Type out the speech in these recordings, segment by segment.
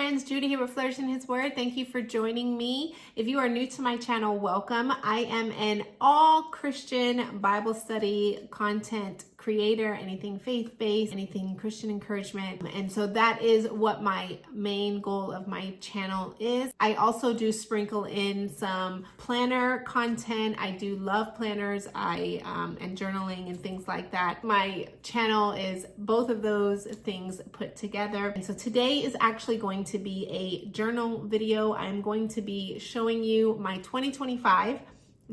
friends, Judy here with Flourish in His Word. Thank you for joining me. If you are new to my channel, welcome. I am an all Christian Bible study content creator, anything faith-based, anything Christian encouragement. And so that is what my main goal of my channel is. I also do sprinkle in some planner content. I do love planners, and journaling and things like that. My channel is both of those things put together. And so today is actually going to be a journal video. I'm going to be showing you my 2025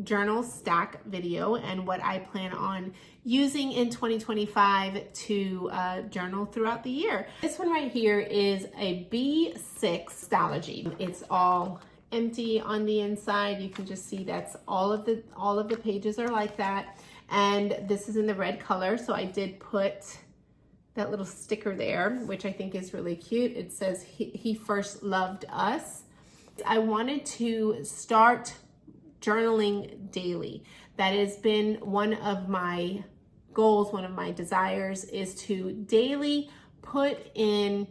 journal stack video and what I plan on using in 2025 to journal throughout the year. This one right here is a B6 Stalogy. It's all empty on the inside. You can just see that's all of the pages are like that. And this is in the red color. So I did put that little sticker there, which I think is really cute. It says he first loved us. I wanted to start journaling daily. That has been one of my goals, one of my desires, is to daily put in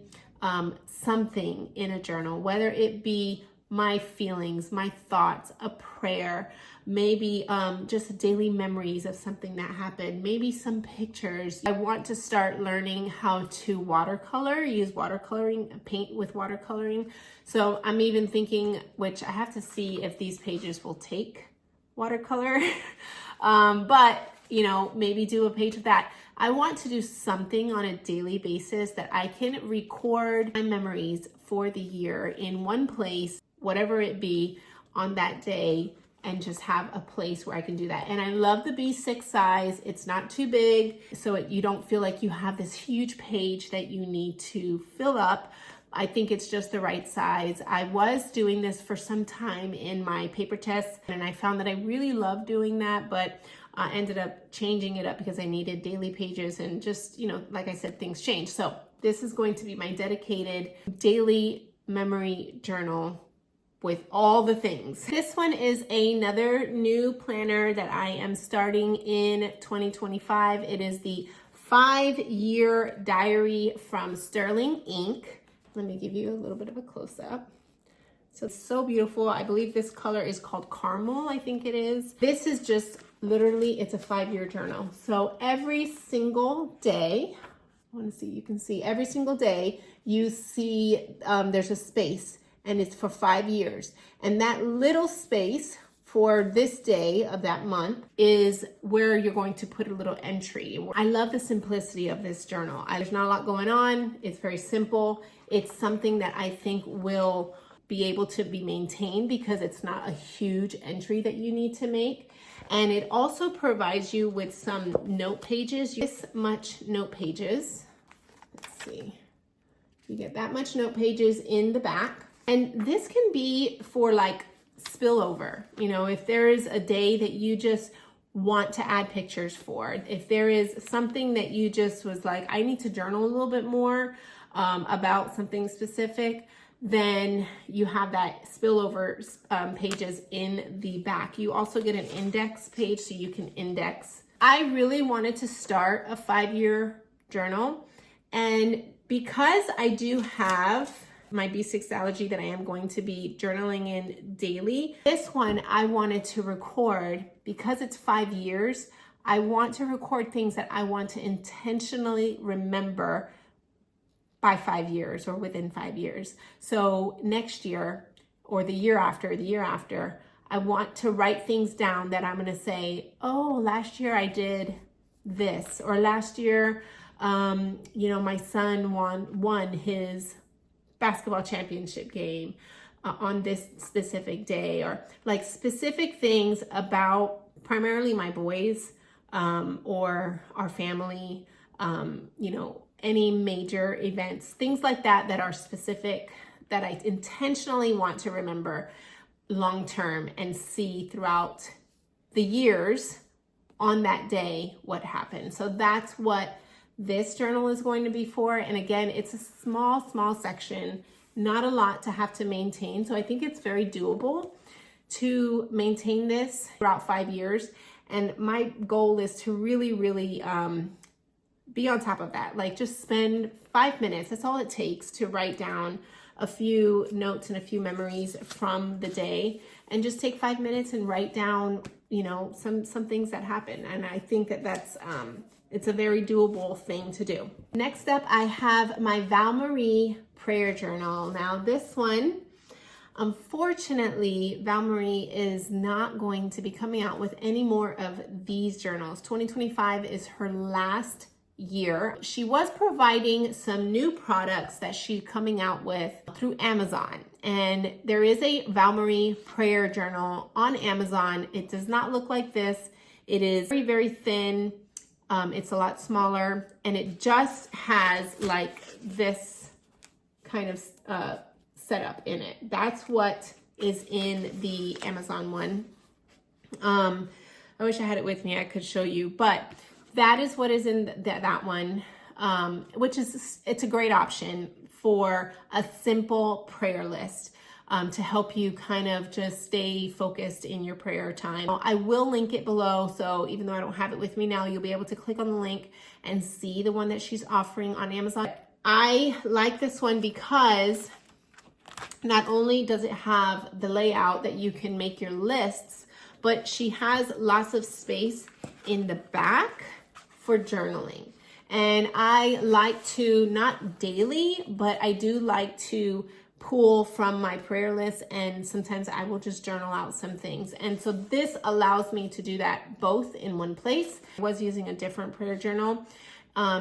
something in a journal, whether it be my feelings, my thoughts, a prayer, maybe just daily memories of something that happened, maybe some pictures. I want to start learning how to watercolor, use watercoloring, paint with watercoloring. So I'm even thinking, which I have to see if these pages will take watercolor, but you know, maybe do a page of that. I want to do something on a daily basis that I can record my memories for the year in one place, whatever it be, on that day, and just have a place where I can do that. And I love the B6 size. It's not too big, so you don't feel like you have this huge page that you need to fill up. I think it's just the right size. I was doing this for some time in my paper tests, and I found that I really love doing that, but I ended up changing it up because I needed daily pages, and just, you know, like I said, things change. So this is going to be my dedicated daily memory journal with all the things. This one is another new planner that I am starting in 2025. It is the 5-year diary from Sterling Ink. Let me give you a little bit of a close-up. So it's so beautiful. I believe this color is called caramel, I think it is. This is just literally, it's a 5-year journal. So every single day, I want to see, you can see every single day, you see there's a space, and it's for 5 years. And that little space for this day of that month is where you're going to put a little entry. I love the simplicity of this journal. There's not a lot going on. It's very simple. It's something that I think will be able to be maintained because it's not a huge entry that you need to make. And it also provides you with some note pages. This much note pages. Let's see. You get that much note pages in the back. And this can be for like spillover. You know, if there is a day that you just want to add pictures for, if there is something that you just was like, I need to journal a little bit more about something specific, then you have that spillover pages in the back. You also get an index page so you can index. I really wanted to start a 5-year journal, and because I do have my B6 Stalogy that I am going to be journaling in daily, this one I wanted to record because it's 5 years. I want to record things that I want to intentionally remember by 5 years or within 5 years. So next year or the year after, I want to write things down that I'm gonna say, oh, last year I did this, or last year, you know, my son won his basketball championship game on this specific day, or like specific things about primarily my boys or our family, you know, any major events, things like that that are specific, that I intentionally want to remember long term and see throughout the years on that day what happened. So that's what this journal is going to be for. And again, it's a small section, not a lot to have to maintain. So I think it's very doable to maintain this throughout 5 years. And my goal is to really be on top of that. Like, just spend 5 minutes. That's all it takes to write down a few notes and a few memories from the day, and just take 5 minutes and write down, you know, some things that happen. And I think that that's, it's a very doable thing to do. Next up, I have my Valarie prayer journal. Now this one, unfortunately, Valarie is not going to be coming out with any more of these journals. 2025 is her last year. She was providing some new products that she's coming out with through Amazon. And there is a Valarie prayer journal on Amazon. It does not look like this. It is very, very thin. It's a lot smaller, and it just has like this kind of setup in it. That's what is in the Amazon one. I wish I had it with me. I could show you, but that is what is in that one, which is, it's a great option for a simple prayer list to help you kind of just stay focused in your prayer time. I will link it below, so even though I don't have it with me now, you'll be able to click on the link and see the one that she's offering on Amazon. I like this one because not only does it have the layout that you can make your lists, but she has lots of space in the back for journaling. And I like to, not daily, but I do like to pull from my prayer list, and sometimes I will just journal out some things. And so this allows me to do that both in one place. I was using a different prayer journal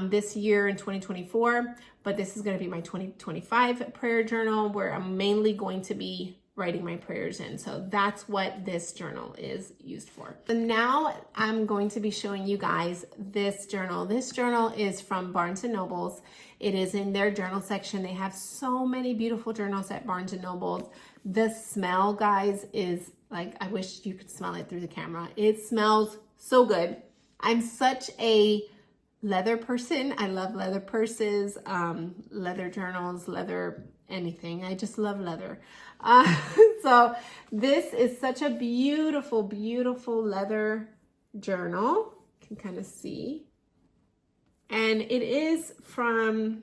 this year in 2024, but this is going to be my 2025 prayer journal where I'm mainly going to be writing my prayers in. So that's what this journal is used for. So now I'm going to be showing you guys this journal. This journal is from Barnes & Noble's. It is in their journal section. They have so many beautiful journals at Barnes & Noble's. The smell, guys, is like, I wish you could smell it through the camera. It smells so good. I'm such a leather person. I love leather purses, leather journals, leather anything. I just love leather. So this is such a beautiful, beautiful leather journal. You can kind of see. And it is from,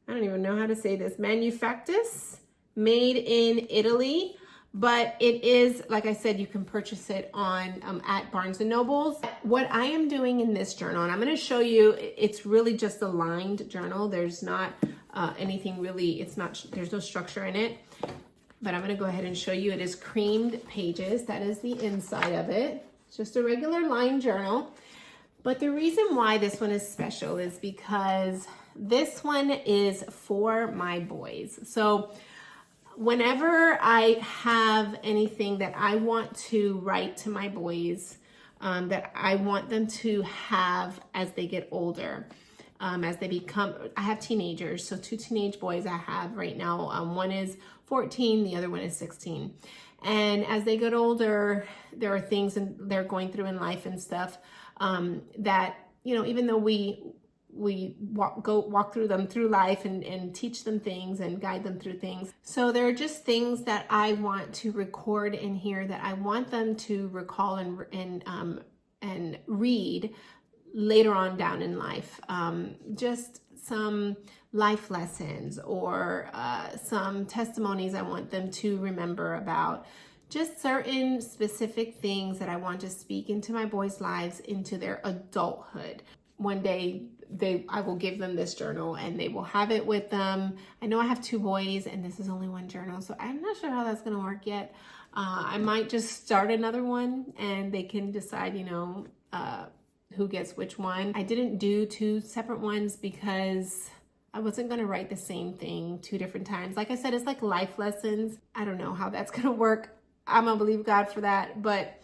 I don't even know how to say this, Manufactus, made in Italy. But it is, like I said, you can purchase it on at Barnes & Noble's. What I am doing in this journal, and I'm going to show you, it's really just a lined journal. There's not anything really, it's not, there's no structure in it. But I'm going to go ahead and show you. It is creamed pages. That is the inside of it. It's just a regular lined journal. But the reason why this one is special is because this one is for my boys. So whenever I have anything that I want to write to my boys, that I want them to have as they get older, as they become, I have teenagers, so 2 teenage boys I have right now. One is 14, the other one is 16. And as they get older, there are things they're going through in life and stuff that, you know, even though we walk through them through life and teach them things and guide them through things. So there are just things that I want to record in here that I want them to recall and read later on down in life. Just some life lessons or some testimonies I want them to remember about. Just certain specific things that I want to speak into my boys' lives, into their adulthood. One day I will give them this journal and they will have it with them. I know I have 2 boys and this is only one journal, so I'm not sure how that's going to work yet. I might just start another one and they can decide, you know, who gets which one. I didn't do 2 separate ones because I wasn't going to write the same thing 2 different times. Like I said, it's like life lessons. I don't know how that's going to work. I'm going to believe God for that, but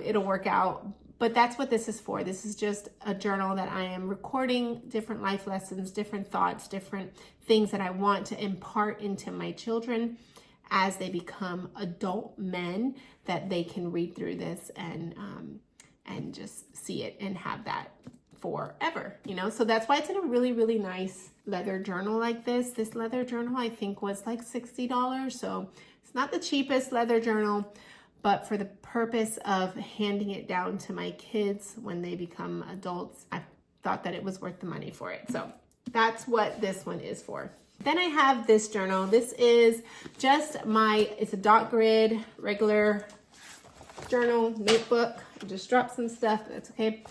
it'll work out. But that's what this is for. This is just a journal that I am recording different life lessons, different thoughts, different things that I want to impart into my children as they become adult men, that they can read through this and just see it and have that forever, you know? So that's why it's in a really, really nice leather journal like this. This leather journal, I think, was like $60. So it's not the cheapest leather journal, but for the purpose of handing it down to my kids when they become adults, I thought that it was worth the money for it. So that's what this one is for. Then I have this journal. This is just it's a dot grid, regular journal, notebook. I just dropped some stuff, that's okay.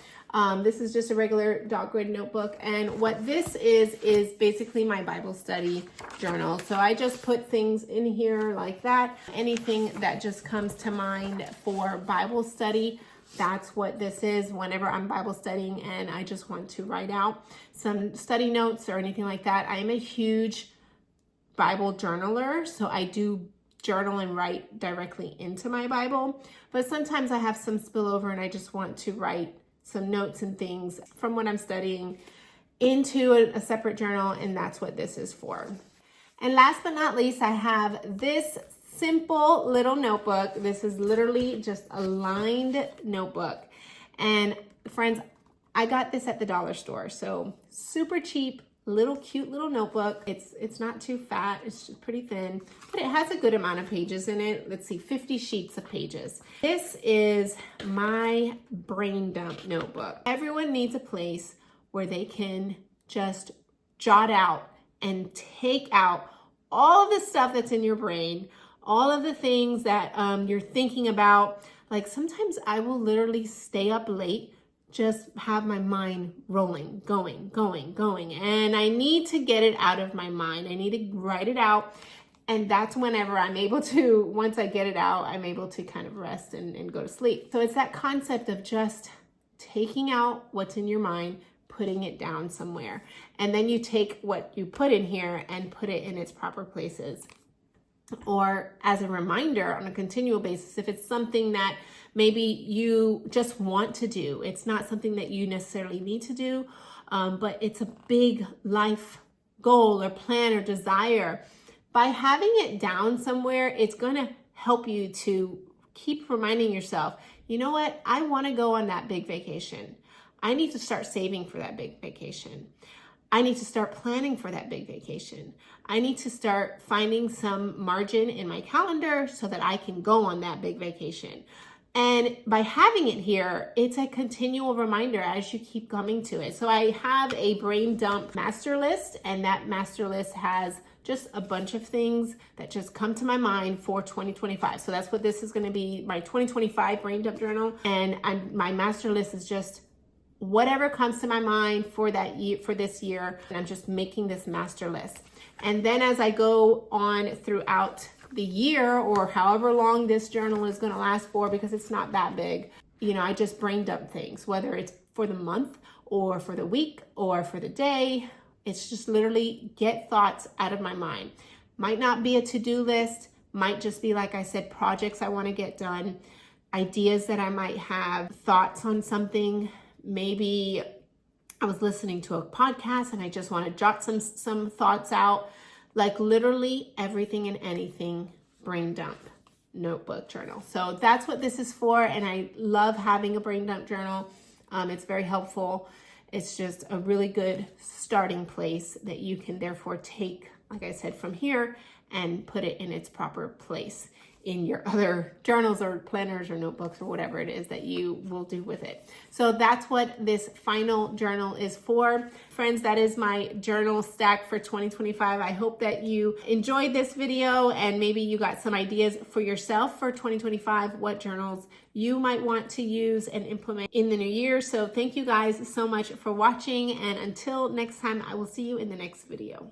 This is just a regular dot grid notebook. And what this is basically my Bible study journal. So I just put things in here like that. Anything that just comes to mind for Bible study, that's what this is whenever I'm Bible studying and I just want to write out some study notes or anything like that. I am a huge Bible journaler, so I do journal and write directly into my Bible. But sometimes I have some spillover and I just want to write some notes and things from what I'm studying into a separate journal, and that's what this is for. And last but not least, I have this simple little notebook. This is literally just a lined notebook. And friends, I got this at the dollar store, so super cheap, little cute little notebook. It's not too fat, it's just pretty thin, but it has a good amount of pages in it. Let's see, 50 sheets of pages. This is my brain dump notebook. Everyone needs a place where they can just jot out and take out all of the stuff that's in your brain, all of the things that you're thinking about. Like sometimes I will literally stay up late, just have my mind rolling, going. And I need to get it out of my mind. I need to write it out. And that's whenever I'm able to, once I get it out, I'm able to kind of rest and go to sleep. So it's that concept of just taking out what's in your mind, putting it down somewhere. And then you take what you put in here and put it in its proper places. Or as a reminder on a continual basis, if it's something that maybe you just want to do, it's not something that you necessarily need to do, but it's a big life goal or plan or desire. By having it down somewhere, it's going to help you to keep reminding yourself, you know what, I want to go on that big vacation. I need to start saving for that big vacation. I need to start planning for that big vacation. I need to start finding some margin in my calendar so that I can go on that big vacation. And by having it here, it's a continual reminder as you keep coming to it. So I have a brain dump master list, and that master list has just a bunch of things that just come to my mind for 2025. So that's what this is going to be, my 2025 brain dump journal. And my master list is just whatever comes to my mind for that year, for this year, and I'm just making this master list. And then as I go on throughout the year, or however long this journal is going to last for, because it's not that big, you know, I just brain dump things, whether it's for the month or for the week or for the day. It's just literally get thoughts out of my mind. Might not be a to-do list, might just be, like I said, projects I want to get done, ideas that I might have, thoughts on something. Maybe I was listening to a podcast and I just want to jot some thoughts out. Like literally everything and anything, brain dump notebook journal. So that's what this is for, and I love having a brain dump journal. It's very helpful. It's just a really good starting place that you can therefore take, like I said, from here and put it in its proper place in your other journals or planners or notebooks or whatever it is that you will do with it. So that's what this final journal is for. Friends, that is my journal stack for 2025. I hope that you enjoyed this video and maybe you got some ideas for yourself for 2025, what journals you might want to use and implement in the new year. So thank you guys so much for watching, and until next time, I will see you in the next video.